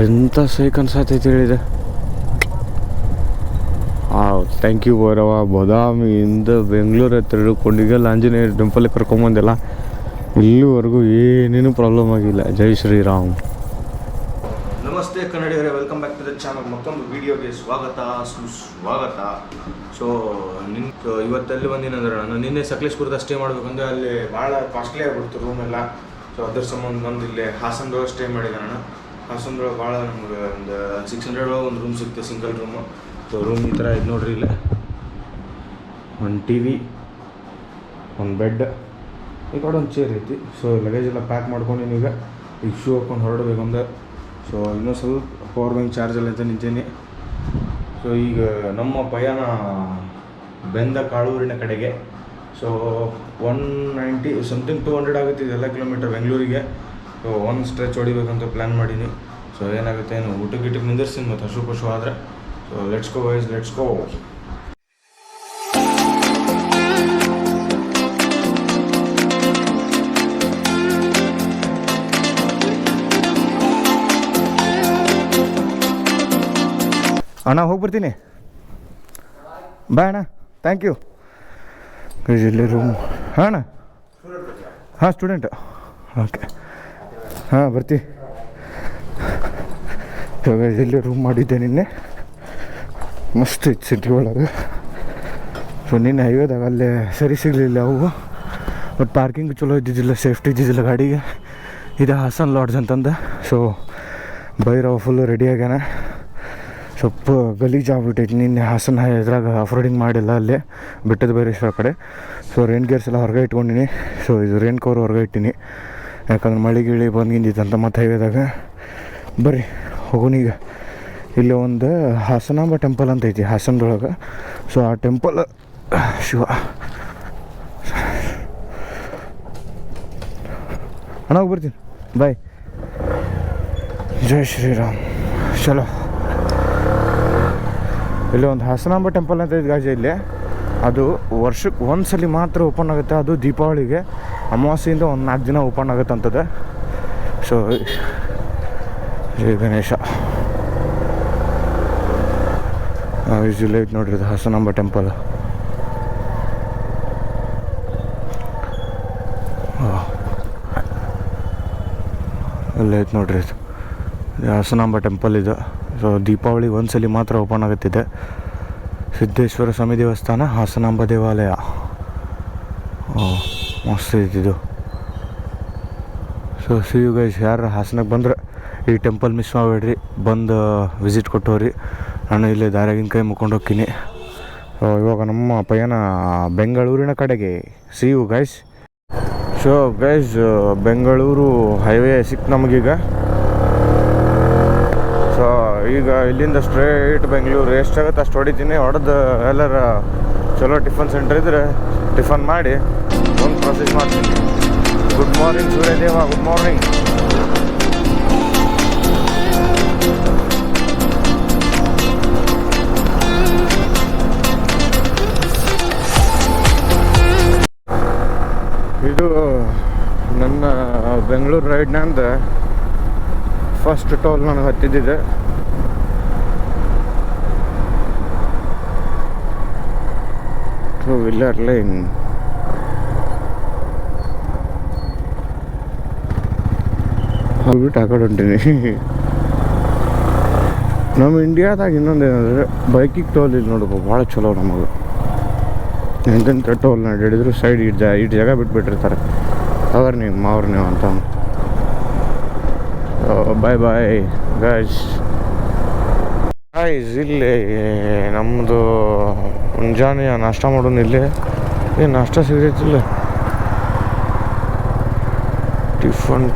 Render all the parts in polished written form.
ಎಂಥ ಸೇಕ್ ಅನ್ಸತ್ತೈತಿ ಹೇಳಿದೆ. Thank you Bhairava. ಬಾದಾಮಿಯಿಂದ ಬೆಂಗಳೂರು ಹತ್ರ ಕೊಂಡಿಗಲ್ ಆಂಜನೇಯ ಟೆಂಪಲ್ಗೆ ಕರ್ಕೊಂಬಂದಿಲ್ಲ, ಇಲ್ಲಿವರೆಗೂ ಏನೇನು ಪ್ರಾಬ್ಲಮ್ ಆಗಿಲ್ಲ. ಜೈ ಶ್ರೀರಾಮ್. ನಮಸ್ತೆ ಕನ್ನಡಿಗರೇ, welcome back to the channel. ಮತ್ತೊಂದು ವಿಡಿಯೋಗೆ ಸ್ವಾಗತ ಸುಸ್ವಾಗತ. ಇವತ್ತೆಲ್ಲಿ ಬಂದಿನಂದ್ರೆ ನಾನು ನಿನ್ನೆ ಸಕಲೇಶ್ಪುರದ ಸ್ಟೇ ಮಾಡಬೇಕಂದ್ರೆ ಅಲ್ಲಿ ಭಾಳ ಕಾಸ್ಟ್ಲಿ ಆಗಿಬಿಡ್ತು ರೂಮ್ ಎಲ್ಲ. ಸೊ ಅದ್ರ ಸಂಬಂಧ ಬಂದು ಇಲ್ಲಿ ಹಾಸನದೊಳಗೆ ಸ್ಟೇ ಮಾಡಿದೆ ನಾನು. ಹಾಸನದೊಳಗೆ ಭಾಳ ನಮ್ಗೆ ಒಂದು 600 ಒಂದು ರೂಮ್ ಸಿಗ್ತದೆ, ಸಿಂಗಲ್ ರೂಮು. ಸೊ ರೂಮ್ ಈ ಥರ ಇದು ನೋಡ್ರಿ. ಇಲ್ಲಿ ಒಂದು ಟಿ ವಿ, ಒಂದು ಬೆಡ್, ಈ ಕಡೆ ಒಂದು ಚೇರ್ ಐತಿ. ಸೊ ಲಗೇಜ್ ಎಲ್ಲ ಪ್ಯಾಕ್ ಮಾಡ್ಕೊಂಡು ಈಗ ಶೂ ಹಾಕ್ಕೊಂಡು ಹೊರಡಬೇಕಂದ್ರೆ. ಸೊ ಇನ್ನೂ ಸ್ವಲ್ಪ ಪವರ್ ಬ್ಯಾಂಕ್ ಚಾರ್ಜಲ್ಲಿ ಅಂತ ನಿಂತೀನಿ. ಸೊ ಈಗ ನಮ್ಮ ಪಯಣ ಬೆಂದ ಕಾಳೂರಿನ ಕಡೆಗೆ. ಸೊ 190 ಸಮಥಿಂಗ್ 200 ಆಗುತ್ತೆ ಇದೆಲ್ಲ ಕಿಲೋಮೀಟರ್ ಬೆಂಗಳೂರಿಗೆ. ಸೊ ಒಂದು ಸ್ಟ್ರೆಚ್ ಹೊಡಿಬೇಕಂತ ಪ್ಲ್ಯಾನ್ ಮಾಡೀನಿ. ಸೊ ಏನಾಗುತ್ತೆ ಏನು ಊಟಕ್ಕೆ ನಿಂದಿರ್ತೀನಿ ಮತ್ತು ಹಸು ಪಶು ಆದರೆ. So let's go guys, let's go. ಅಣ್ಣ ಹೋಗಿ ಬರ್ತೀನಿ, ಬಾಯ್ ಅಣ್ಣ, ಥ್ಯಾಂಕ್ ಯು. ಇಲ್ಲಿ ರೂಮ್. ಹಾಂ ಅಣ್ಣ, ಹಾಂ ಸ್ಟೂಡೆಂಟ್. ಓಕೆ, ಹಾಂ ಬರ್ತೀವಿ. ಇವಾಗ ಇಲ್ಲಿ ರೂಮ್ ಮಾಡಿದ್ದೆ ನಿನ್ನೆ, ಮಸ್ತ್ ಇತ್ತು ಸಿಟಿ ಒಳಗೆ. ಸೊ ನಿನ್ನೆ ಹೈವೇದಾಗ ಅಲ್ಲೇ ಸರಿ ಸಿಗಲಿಲ್ಲ ಅವು, ಬಟ್ ಪಾರ್ಕಿಂಗ್ ಚಲೋ ಇದ್ದಿದ್ದಿಲ್ಲ, ಸೇಫ್ಟಿ ಇದ್ದಿದ್ದಿಲ್ಲ ಗಾಡಿಗೆ. ಇದು ಹಾಸನ್ ಲಾಡ್ಜ್ ಅಂತಂದು. ಸೊ ಭೈರವ ಫುಲ್ಲು ರೆಡಿ ಆಗ್ಯಾನ. ಸ್ವಲ್ಪ ಗಲೀಜು ಆಗ್ಬಿಟ್ಟೈತಿ. ನಿನ್ನೆ ಹಾಸನ ಇದ್ರಾಗ ಆಫ್ ರೋಡಿಂಗ್ ಮಾಡಿಲ್ಲ ಅಲ್ಲೇ ಬೆಟ್ಟದ ಬೈರೇಶ್ವರ ಕಡೆ. ಸೊ ರೈನ್ ಗೇರ್ಸ್ ಎಲ್ಲ ಹೊರಗೆ ಇಟ್ಕೊಂಡಿನಿ. ಸೊ ಇದು ರೈನ್ ಕವರ್ ಹೊರಗೆ ಇಟ್ಟಿನಿ, ಯಾಕಂದ್ರೆ ಮಳೆ ಗಿಳಿ ಬಂದಿಂದಿತ್ತಂತ ಮತ್ತು ಹೈವೇದಾಗ. ಬರ್ರಿ ಹೋಗೋಣ ಈಗ. ಇಲ್ಲಿ ಒಂದು ಹಾಸನಾಂಬ ಟೆಂಪಲ್ ಅಂತ ಐತಿ ಹಾಸನದೊಳಗೆ. ಸೊ ಆ ಟೆಂಪಲ್ ಶಿವ ಅಣ್ಣ ಹೋಗಿ ಬರ್ತೀನಿ, ಬಾಯ್. ಜೈ ಶ್ರೀರಾಮ್. ಚಲೋ, ಇಲ್ಲಿ ಒಂದು ಹಾಸನಾಂಬ ಟೆಂಪಲ್ ಅಂತ ಐತೆ ಗಾಜ. ಇಲ್ಲಿ ಅದು ವರ್ಷಕ್ಕೆ ಒಂದು ಸಲ ಮಾತ್ರ ಓಪನ್ ಆಗುತ್ತೆ, ಅದು ದೀಪಾವಳಿಗೆ ಅಮಾವಾಸ್ಯೆಯಿಂದ ಒಂದು 4 ದಿನ ಓಪನ್ ಆಗುತ್ತೆ ಅಂತದೆ. ಸೊ ಜೈ ಗಣೇಶ. ಯೂಶಲಿ ಐತೆ ನೋಡ್ರಿ ಇದು ಹಾಸನಾಂಬ ಟೆಂಪಲ್. ಅಲ್ಲೇ ಐತೆ ನೋಡ್ರಿ ಇದು ಹಾಸನಾಂಬ ಟೆಂಪಲ್ ಇದು. ಸೊ ದೀಪಾವಳಿ ಒಂದು ಸಲ ಮಾತ್ರ ಓಪನ್ ಆಗುತ್ತಿದೆ. ಸಿದ್ದೇಶ್ವರ ಸ್ವಾಮಿ ದೇವಸ್ಥಾನ, ಹಾಸನಾಂಬ ದೇವಾಲಯ. ಮಸ್ತ್ ಐತಿದು. ಸೊ ಸಿ ಯು ಗೈಸ್, ಯಾರು ಹಾಸನಕ್ಕೆ ಬಂದ್ರೆ ಈ ಟೆಂಪಲ್ ಮಿಸ್ ಮಾಡಬೇಡ್ರಿ, ಬಂದು ವಿಸಿಟ್ ಕೊಟ್ಟವ್ರಿ. ನಾನು ಇಲ್ಲೇ ದಾರ್ಯಾಗಿನ ಕೈ ಮುಕ್ಕೊಂಡು ಹೋಗ್ತೀನಿ. ಸೊ ಇವಾಗ ನಮ್ಮ ಪಯಣ ಬೆಂಗಳೂರಿನ ಕಡೆಗೆ. See you guys. So guys, Bengaluru highway ಸಿಕ್ತು ನಮಗೀಗ. ಸೊ ಈಗ ಇಲ್ಲಿಂದ ಸ್ಟ್ರೇಟ್ ಬೆಂಗಳೂರು ಎಷ್ಟಾಗುತ್ತೆ ಅಷ್ಟು ಹೊಡಿತೀನಿ. ಹೊಡೆದು ಎಲ್ಲರ ಚಲೋ ಟಿಫನ್ ಸೆಂಟರ್ ಇದ್ದರೆ ಟಿಫನ್ ಮಾಡಿ ಒಂದು ಪ್ರೊಸೆಸ್ ಮಾಡ್ತೀನಿ. ಗುಡ್ ಮಾರ್ನಿಂಗ್ ಸೂರ್ಯದೇವ, ಗುಡ್ ಮಾರ್ನಿಂಗ್. ಇದು ನನ್ನ ಬೆಂಗಳೂರು ರೈಡ್ನಂದ ಫಸ್ಟ್ ಟೋಲ್ ನಾನು ಹತ್ತಿದ್ದಿದೆ. Two wheeler line. ಹೋಗ್ಬಿಟ್ಟು ಆ ಕಡೆ ಹೊಂಟೀನಿ. ನಮ್ಮ ಇಂಡಿಯಾದಾಗ ಇನ್ನೊಂದು ಏನಂದರೆ ಬೈಕಿಗೆ ಟೋಲ್ ಇಲ್ಲಿ ನೋಡಬೇಕು, ಭಾಳ ಚಲೋ ನಮಗೆ. ಎಂತೆಂಥ ಟೋಲ್ ಹಿಡಿದ್ರು ಸೈಡ್ ಇಟ್ಟು ಜಾಗ ಬಿಟ್ಬಿಟ್ಟಿರ್ತಾರೆ, ಅವ್ರು ನೀವು ಅಂತ. Bye bye guys. ಇಲ್ಲಿ ನಮ್ಮದು ಮುಂಜಾನೆ ನಾಷ್ಟ ಮಾಡೋಣ. ಇಲ್ಲಿ ಏನು ನಾಷ್ಟ ಸಿಗೈತಿಲ್ಲ. ಟಿಫನ್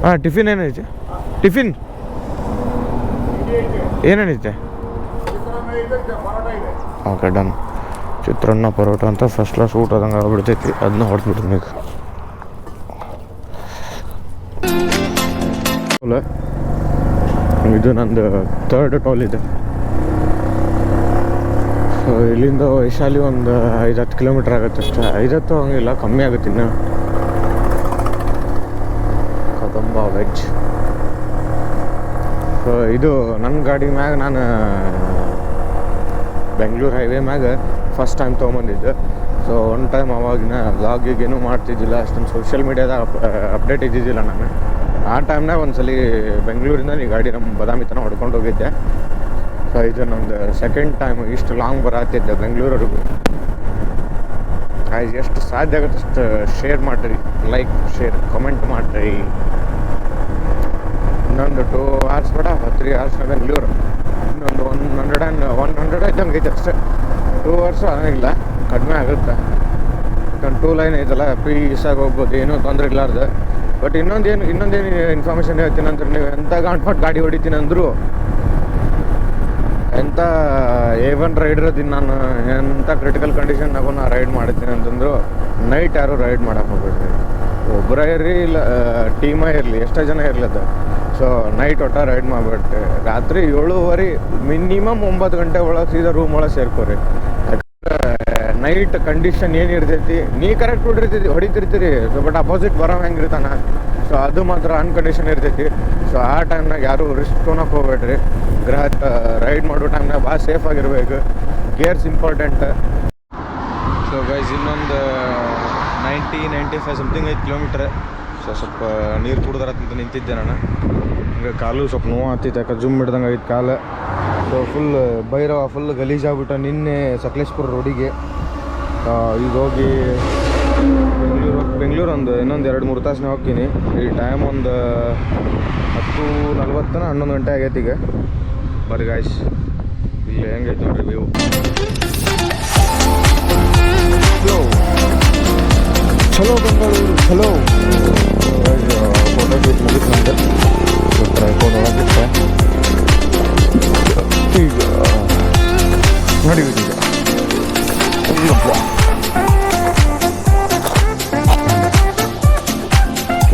ಹಾಂ, ಟಿಫಿನ್ ಏನೈತೆ? ಟಿಫಿನ್ ಏನೇನೈತೆ? Okay done. ಚಿತ್ರಾನ್ನ ಪರೋಟ ಅಂತ ಫಸ್ಟ್ ಕ್ಲಾಸ್ ಊಟ ಅದಂಗೆ ಆಗ್ಬಿಡ್ತೈತಿ. ಅದನ್ನ ಹೊಡೆದ್ಬಿಡ್ತೀನಿ ಈಗ. ಇದು ನಂದು 3rd ಟೋಲ್ ಇದೆ. ಸೊ ಇಲ್ಲಿಂದ ವೈಶಾಲಿ ಒಂದು 5-10 ಕಿಲೋಮೀಟ್ರ್ ಆಗುತ್ತೆ ಅಷ್ಟೇ. 5-10 ಹಂಗಿಲ್ಲ, ಕಮ್ಮಿ ಆಗುತ್ತೆ ಇನ್ನು. ಕದಂಬ ವೆಜ್. ಸೊ ಇದು ನನ್ನ ಗಾಡಿ ಮ್ಯಾಗ ನಾನು ಬೆಂಗಳೂರು ಹೈವೇ ಮ್ಯಾಗ ಫಸ್ಟ್ ಟೈಮ್ ತೊಗೊಂಬಂದಿದ್ದು. ಸೊ ಒನ್ ಟೈಮ್ ಅವಾಗಿನ ವ್ಲಾಗಿಗೇನು ಮಾಡ್ತಿದ್ದಿಲ್ಲ, ಅಷ್ಟೊಂದು ಸೋಷಿಯಲ್ ಮೀಡ್ಯಾದಾಗ ಅಪ್ಡೇಟ್ ಇದ್ದಿದ್ದಿಲ್ಲ ನಾನು. ಆ ಟೈಮ್ನಾಗ ಒಂದು ಸಲ ಬೆಂಗಳೂರಿಂದ ಈ ಗಾಡಿ ನಮ್ಮ ಬಾದಾಮಿ ತನಕ ಹೊಡ್ಕೊಂಡು ಹೋಗಿದ್ದೆ. ಸೊ ಇದು ನಮ್ಮದು ಸೆಕೆಂಡ್ ಟೈಮ್ ಇಷ್ಟು ಲಾಂಗ್ ಬರತ್ತಿದ್ದೆ ಬೆಂಗಳೂರವರೆಗೂ. ಎಷ್ಟು ಸಾಧ್ಯ ಆಗುತ್ತೆ ಅಷ್ಟು ಶೇರ್ ಮಾಡಿರಿ, ಲೈಕ್ ಶೇರ್ ಕಮೆಂಟ್ ಮಾಡಿರಿ. ಇನ್ನೊಂದು 2 hours ಬೇಡ, 3 hours ಬೆಂಗಳೂರು. ಇನ್ನೊಂದು 100 ಇದ್ದಂಗೆ ಐತೆ ಅಷ್ಟೇ. 2 hours ಆಗಿಲ್ಲ, ಕಡಿಮೆ ಆಗುತ್ತೆ. ಯಾಕಂದ್ರೆ 2 ಲೈನ್ ಐತಲ್ಲ, ಪೀಸಾಗಿ ಹೋಗ್ಬೋದು, ಏನೂ ತೊಂದರೆ ಇಲ್ಲಾರ್ದು. ಬಟ್ ಇನ್ನೊಂದೇನು ಇನ್ಫಾರ್ಮೇಷನ್ ಹೇಳ್ತೀನಿ ಅಂದ್ರೆ, ನೀವು ಎಂಥ ಗಂಟ್ಪಟ್ಟು ಗಾಡಿ ಹೊಡಿತೀನಿ ಅಂದರು, ಎಂಥ A1 ರೈಡರ್ ಅದೀನಿ ನಾನು, ಎಂಥ ಕ್ರಿಟಿಕಲ್ ಕಂಡೀಷನ್ನಾಗೂ ನಾನು ರೈಡ್ ಮಾಡ್ತೀನಿ ಅಂತಂದ್ರು, ನೈಟ್ ಯಾರು ರೈಡ್ ಮಾಡೋಕೆ ಹೋಗ್ಬೇಡ್ರಿ. ಒಬ್ಬರೇ ಇರಲಿ ಇಲ್ಲ ಟೀಮೇ ಇರಲಿ, ಎಷ್ಟೋ ಜನ ಇರ್ಲದ. ಸೊ ನೈಟ್ ಒಟ್ಟ ರೈಡ್ ಮಾಡಿಬಿಟ್ರಿ. ರಾತ್ರಿ 7:30 ಮಿನಿಮಮ್ 9 ಗಂಟೆ ಒಳಗೆ ಸೀದಾ ರೂಮ್ ಒಳಗೆ ಸೇರ್ಕೋರಿ. ಯಾಕಂದ್ರೆ ನೈಟ್ ಕಂಡೀಷನ್ ಏನಿರ್ತೈತಿ, ನೀ ಕರೆಕ್ಟ್ ಹೊಡಿತಿರ್ತೀರಿ. ಸೊ ಬಟ್ ಅಪೋಸಿಟ್ ಬರೋ ಹೆಂಗಿರ್ತಾನೆ, ಸೊ ಅದು ಮಾತ್ರ ಅನ್ಕಂಡೀಷನ್ ಇರ್ತೈತಿ. ಸೊ ಆ ಟೈಮ್ನಾಗ ಯಾರು ರಿಸ್ಕ್ ತೊಗೊಳಕ್ಕೆ ಹೋಗ್ಬೇಡ್ರಿ. ರೈಡ್ ಮಾಡೋ ಟೈಮ್ನಾಗ ಭಾಳ ಸೇಫ್ ಆಗಿರ್ಬೇಕು. Gears important. ಸೊ ಗೈಸ್ ಇನ್ನೊಂದು 90-95 ಸಮಥಿಂಗ್ 5 ಕಿಲೋಮೀಟ್ರ್. ಸೊ ಸ್ವಲ್ಪ ನೀರು ಕುಡ್ದಾರಂತ ನಿಂತಿದ್ದೆ ನಾನು. ಹಿಂಗೆ ಕಾಲು ಸ್ವಲ್ಪ ನೋವು ಆಗ್ತಿತ್ತು, ಯಾಕೆ ಜುಮ್ ಹಿಡ್ದಂಗೆ ಆಗಿತ್ತು ಕಾಲು. ಸೊ ಫುಲ್ ಭೈರವ ಫುಲ್ ಗಲೀಜಾಗ್ಬಿಟ್ಟು ನಿನ್ನೆ ಸಕಲೇಶ್ಪುರ ರೋಡಿಗೆ. ಈಗ ಹೋಗಿ ಬೆಂಗಳೂರು ಇನ್ನೊಂದು 2-3 ತಾಸು ಹೋಗ್ತೀನಿ. ಈ ಟೈಮ್ ಒಂದು 10:40 11 ಗಂಟೆ ಆಗೈತಿ ಈಗ. ಬರ್ರಿ ಗಾಯ್ಸ್, ಇಲ್ಲಿ ಹೆಂಗೈತೆ ನೋಡ್ರಿ ವ್ಯೂ. ಚಲೋ ಬೆಂಗಳೂರು ಚಲೋ. ಫೋಟೋ ಶೂಟ್ ಮುಗಿತು ನಂಗೆ, ಟ್ರೈಪೋಡ್ ಒಳಗಿಟ್ಟೆ. ಈಗ ನಡೀತೀಗ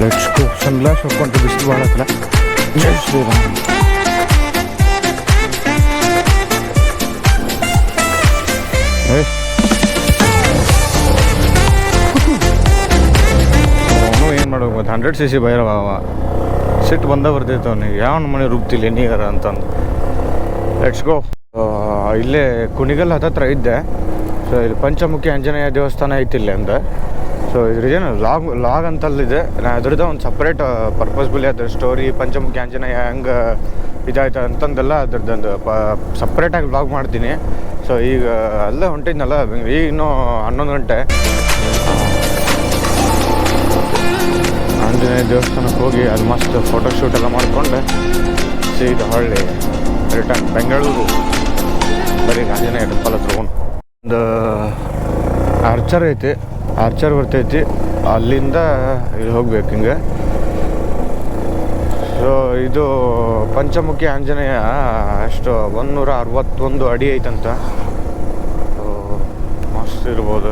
ಲೆಟ್ಸ್ ಗೋ. ಸನ್ಗ್ಲಾಸ್ ಹಾಕ್ಕೊಂಡ್ರೆ ಬಿಸಿಲು ಭಾಳ ಹತ್ರ. ಅವನು ಏನು ಮಾಡ್ಬೇಕು, 100cc ಭೈರವ ಅವ. ಸಿಟ್ಟು ಬರ್ತೈತೆ ಅವನಿಗೆ, ಯಾವ ಮನೆ ರುಬ್ತಿಲ್ಲ ನೀಗಾರ ಅಂತಂದು. Let's go. ಇಲ್ಲೇ ಕುಣಿಗಲ್ ಹತ್ತತ್ರ ಇದ್ದೆ. ಸೊ ಇಲ್ಲಿ ಪಂಚಮುಖಿ ಆಂಜನೇಯ ದೇವಸ್ಥಾನ ಐತಿ ಇಲ್ಲಿ ಅಂತ. ಸೊ ಇದ್ರದ್ದೇನು ಲಾಗ್ ಅಂತಲ್ಲಿದೆ. ನಾನು ಅದ್ರದ್ದು ಒಂದು ಸಪ್ರೇಟ್ ಪರ್ಪಸ್ಬುಲಿ ಅದ್ರ ಸ್ಟೋರಿ, ಪಂಚಮುಖಿ ಆಂಜನೇಯ ಹೆಂಗೆ ಇದಾಯ್ತು ಅಂತಂದೆಲ್ಲ ಅದ್ರದ್ದೊಂದು ಸಪ್ರೇಟಾಗಿ ವ್ಲಾಗ್ ಮಾಡ್ತೀನಿ. ಸೊ ಈಗ ಅಲ್ಲೇ ಹೊಂಟಿದ್ನಲ್ಲ, ಈಗ ಇನ್ನೂ 11 ಗಂಟೆ. ಆಂಜನೇಯ ದೇವಸ್ಥಾನಕ್ಕೆ ಹೋಗಿ ಅದು ಮಸ್ತ್ ಫೋಟೋಶೂಟ್ ಎಲ್ಲ ಮಾಡಿಕೊಂಡು ಸೀದಾ ಹೊಳ್ಳಿ ರಿಟರ್ನ್ ಬೆಂಗಳೂರು. ಬರೀ ಆಂಜನೇಯ ಟೆಂಪಲ್ ಹತ್ರ ಒಂದು ಆರ್ಚರ್ ಐತಿ, ಆರ್ಚರ್ ಬರ್ತೈತಿ, ಅಲ್ಲಿಂದ ಇಲ್ಲಿ ಹೋಗ್ಬೇಕು ಹಿಂಗೆ. ಸೊ ಇದು ಪಂಚಮುಖಿ ಆಂಜನೇಯ ಎಷ್ಟು 161 ಅಡಿ ಐತಂತ. ಸೊ ಮಸ್ತ್ ಇರ್ಬೋದು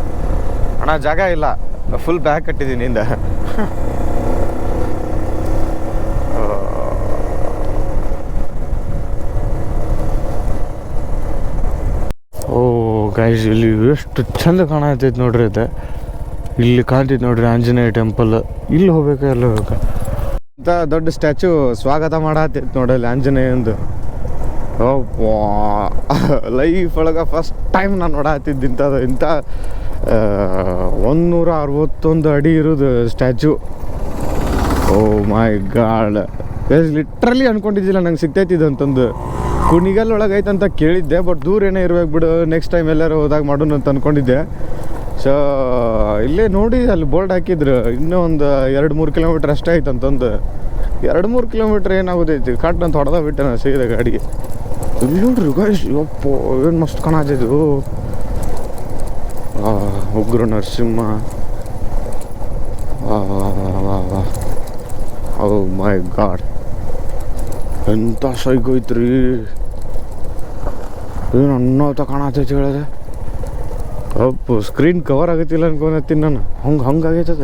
ಅಣ್ಣ. ಜಾಗ ಇಲ್ಲ, ಫುಲ್ ಬ್ಯಾಗ್ ಕಟ್ಟಿದ್ದೀನಿ ಇಂದ. ಓ ಗೈಸ್, ಇಲ್ಲಿ ಎಷ್ಟು ಚಂದ ಕಾಣತೈತೆ ನೋಡ್ರಿ. ಇದು ಇಲ್ಲಿ ಕಾಣ್ತೈತೆ ನೋಡ್ರಿ ಆಂಜನೇಯ ಟೆಂಪಲ್. ಇಲ್ಲಿ ಹೋಗ್ಬೇಕಾ ಎಲ್ಲ ಹೋಗ್ಬೇಕಾ ಅಂತ ದೊಡ್ಡ ಸ್ಟ್ಯಾಚು ಸ್ವಾಗತ ಮಾಡತ್ತೈತೆ ನೋಡಲ್ಲಿ ಆಂಜನೇಯಂದು. ಲೈಫ್ ಒಳಗೆ ಫಸ್ಟ್ ಟೈಮ್ ನಾನು ನೋಡತ್ತಿದ್ದ ಇಂಥ 161 ಅಡಿ ಇರೋದು ಸ್ಟ್ಯಾಚು. ಓ ಮೈ ಗಾಡ್, ಲಿಟ್ರಲಿ ಅನ್ಕೊಂಡಿದ್ದಿಲ್ಲ ನಂಗೆ ಸಿಗ್ತೈತಿದ್ದು ಅಂತಂದು. ಕುಣಿಗಲ್ ಒಳಗೆ ಐತಂತ ಕೇಳಿದ್ದೆ, ಬಟ್ ದೂರ ಏನೇ ಇರ್ಬೇಕು ಬಿಡು, ನೆಕ್ಸ್ಟ್ ಟೈಮ್ ಎಲ್ಲರೂ ಹೋದಾಗ ಮಾಡೋಣ ಅಂತ ಅಂದ್ಕೊಂಡಿದ್ದೆ. ಸೊ ಇಲ್ಲೇ ನೋಡಿ ಅಲ್ಲಿ ಬೋರ್ಡ್ ಹಾಕಿದ್ರು, ಇನ್ನೂ ಒಂದು 2-3 ಕಿಲೋಮೀಟ್ರ್ ಅಷ್ಟೇ ಐತಂತಂದು. 2-3 ಕಿಲೋಮೀಟ್ರ್ ಏನಾಗೋದೈತಿ, ಕಟ್ ಅಂತ ಹೊಡೆದ ಬಿಟ್ಟೆ ನಾನು ಸೀದಾ ಗಾಡಿಗೆ. ಇಲ್ಲಿ ನೋಡ್ರಿ ಗೈಸ್, ಯಪ್ಪೋ ಏನು ಮಸ್ತ್ ಕಾಣತಿದ್ದು. ಉಗ್ರ ನರಸಿಂಹ. ಓ ಮೈ ಗಾಡ್, ಎಂಥ ಸೈಗೋಯ್ತ್ರಿ. ಏನು ಅನ್ನೋತ ಕಾಣತೈತಿ ಹೇಳಿದೆ. ಅಪ್ಪು ಸ್ಕ್ರೀನ್ ಕವರ್ ಆಗತ್ತಿಲ್ಲ ಅನ್ಕೊತೀನಿ ನಾನು. ಹಂಗಾಗೈತದ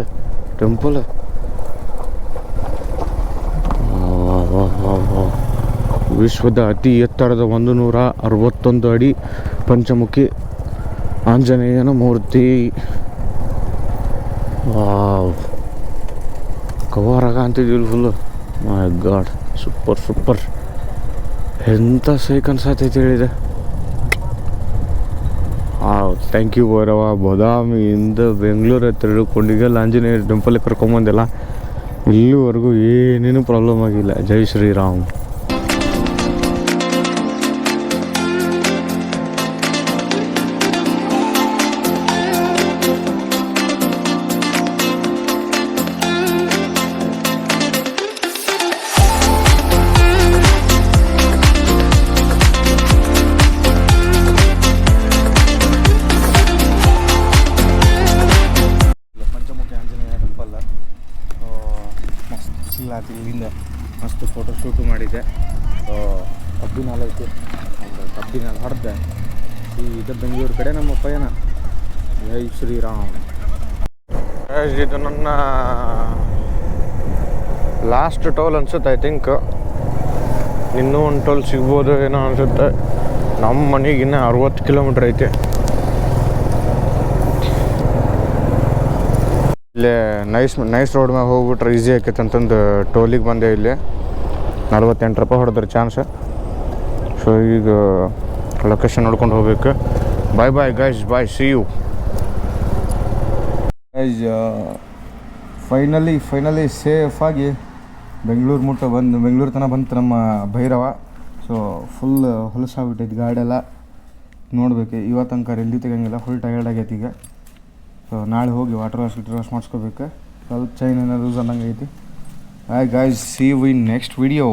ಟೆಂಪಲ್. ವಿಶ್ವದ ಅತಿ ಎತ್ತರದ 161 ಅಡಿ ಪಂಚಮುಖಿ ಆಂಜನೇಯನ ಮೂರ್ತಿ. ಕವರ್ ಆಗ ಅಂತಿದ್ವಿ full. My god, super super. ಎಂಥ ಸೇಕ್ ಅನ್ಸತೈತಿ ಹೇಳಿದೆ. Thank you Bhairava. ಬಾದಾಮಿಯಿಂದ ಬೆಂಗಳೂರು ತಿಳ್ಕೊಂಡಿಗೆಲ್ಲ ಆಂಜನೇಯ ಟೆಂಪಲ್ಗೆ ಕರ್ಕೊಂಬಂದಿಲ್ಲ, ಇಲ್ಲಿವರೆಗೂ ಏನೇನು ಪ್ರಾಬ್ಲಮ್ ಆಗಿಲ್ಲ. ಜೈ ಶ್ರೀರಾಮ್. ಪಂಚಮುಖಿ ಆಂಜನೇಯ ಟೆಂಪಲ್ ಮಸ್ತ್ ಚಿಲ್ ಆಯ್ತು. ಇಲ್ಲಿಂದ ಮಸ್ತ್ ಫೋಟೋ ಶೂಟು ಮಾಡಿದ್ದೆ. ಕಬ್ಬಿನ ಹಾಲು ಐತಿ, ಕಬ್ಬಿನ ಹಾಲು ಹೊಡೆದೆ ಇದು ಬೆಂಗಳೂರು ಕಡೆ ನಮ್ಮ ಪಯಣ. ಜೈ ಶ್ರೀರಾಮ್. ಇದು ನನ್ನ ಲಾಸ್ಟ್ ಟೋಲ್ ಅನ್ಸುತ್ತೆ. ಐ ಥಿಂಕ್ ಇನ್ನೂ ಒಂದು ಟೋಲ್ ಸಿಗ್ಬೋದು ಏನೋ ಅನಿಸುತ್ತೆ. ನಮ್ಮ ಮನೆಗೆ ಇನ್ನೂ 60 ಕಿಲೋಮೀಟ್ರ್ ಐತೆ. ಇಲ್ಲೇ ನೈಸ್ ರೋಡ್ ಮ್ಯಾಗ ಹೋಗ್ಬಿಟ್ರೆ ಈಸಿ ಆಕೈತೆ ಅಂತಂದು ಟೋಲಿಗೆ ಬಂದೆ. ಇಲ್ಲಿ 48 ರೂಪಾಯಿ ಹೊಡೆದ್ರೆ ಚಾನ್ಸ್. ಸೊ ಈಗ ಲೊಕೇಶನ್ ನೋಡ್ಕೊಂಡು ಹೋಗ್ಬೇಕು. Bye bye guys, bye, see you guys. Finally ಸೇಫಾಗಿ ಬೆಂಗಳೂರು ತನಕ ಬಂತು ನಮ್ಮ ಭೈರವ. ಸೊ ಫುಲ್ ಹೊಲಸಾಗ್ಬಿಟ್ಟೈತಿ ಗಾಡಿಯೆಲ್ಲ. ನೋಡ್ಬೇಕು, ಇವತ್ತು ತನಕ ಎಲ್ಲಿ ತೆಗಂಗಿಲ್ಲ, ಫುಲ್ ಟಯರ್ಡ್ ಆಗೈತಿ ಈಗ. ಸೊ ನಾಳೆ ಹೋಗಿ ವಾಟರ್ ವಾಶ್ ಮಾಡಿಸ್ಕೋಬೇಕು. ಸ್ವಲ್ಪ ಚೈನ್ ಏನೋ ಲೂಸ್ ಅನ್ನಂಗೆ ಐತಿ. Bye guys, see you in next video.